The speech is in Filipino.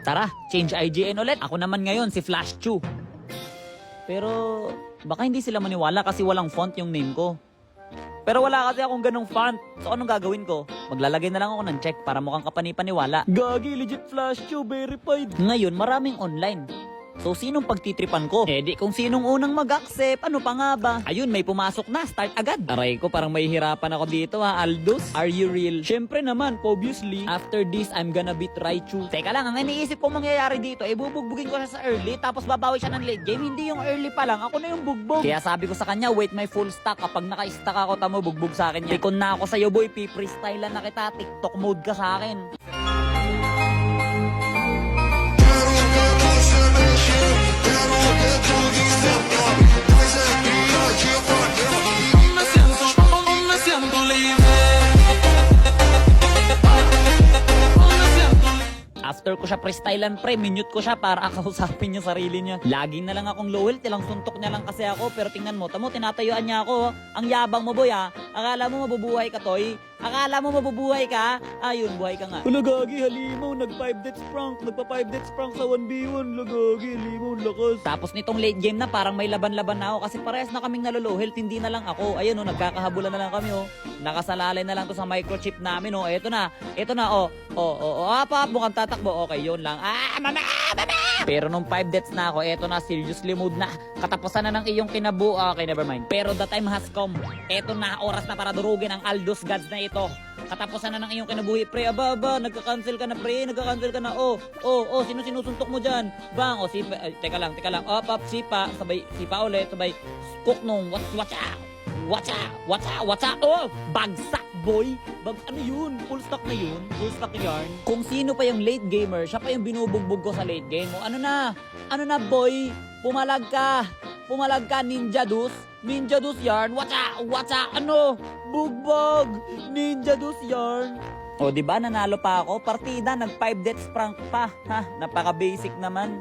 Tara, change IGN ulit. Ako naman ngayon, si Flash Chu. Pero, baka hindi sila maniwala kasi walang font yung name ko. Pero wala kasi akong ganong font. So anong gagawin ko? Maglalagay na lang ako ng check para mukhang kapani-paniwala. Gagi, legit Flash Chu, verified. Ngayon, maraming online. So sinong pagtitripan ko? Eh di kung sinong unang mag-accept, ano pa nga ba? Ayun, may pumasok na, start agad. Aray ko, parang may hirapan ako dito ha, Aldous. Are you real? Syempre naman, obviously. After this, I'm gonna beat Raichu. Teka lang, ang iniisip kong mangyayari dito, bubugbugin ko siya sa early, tapos babawi siya ng late game. Hindi yung early pa lang, ako na yung bugbog. Kaya sabi ko sa kanya, wait my full stack. Kapag naka-stack ako, tamo, bugbog sa akin yan. Pikon na ako sa'yo boy, pi-freestyle na kita, TikTok mode ka sa akin. After ko siya freestylan pre, minute ko siya para kausapin niya sarili niya. Laging na lang akong loyalty, lang suntok niya lang kasi ako. Pero tingnan mo, tamo, tinatayuan niya ako. Ang yabang mo boy ha. Akala mo mabubuhay ka toy? Akala mo mabubuhay ka? Ayun, buhay ka nga. Lagagi, halimaw, nag 5 deaths prank. Nagpa 5 deaths prank sa 1v1. Lagagi, halimaw, lakas. Tapos nitong late game na parang may laban-laban na ako kasi parehas na kaming naluluhilt, hindi na lang ako. Ayun oh, nagkakahabulan na lang kami oh. Nakasalalay na lang to sa microchip namin oh. Eto na, oh. Apa, mukhang tatakbo. Okay, yun lang. Mama! Pero nung 5 deaths na ako, eto na, seriously mood na. Katapusan na ng iyong kinabuo. Okay, never mind. Pero the time has come. Eto na, oras na para durugin ang Aldous Gods na ito. Katapusan na ng iyong kinabuhi. Pre, aba, nagka-cancel ka na, pre. Nagka-cancel ka na. Sino sinusuntok mo dyan? Bang, sipa. Teka lang. Pap, sipa. Sabay, sipa ulit. Sabay, cook nung, watch out. Oh, bagsak, boy. Ano yun? Full stack na yun? Full stack yarn? Kung sino pa yung late gamer, siya pa yung binubugbog ko sa late game. Ano na, boy? Pumalag ka, Ninja Dus. Ninja Dus yarn. Watch out. Ano? Bugbog. Ninja Dus yarn. O, diba nanalo pa ako? Partida, nag 5 deaths prank pa. Ha, napaka-basic naman.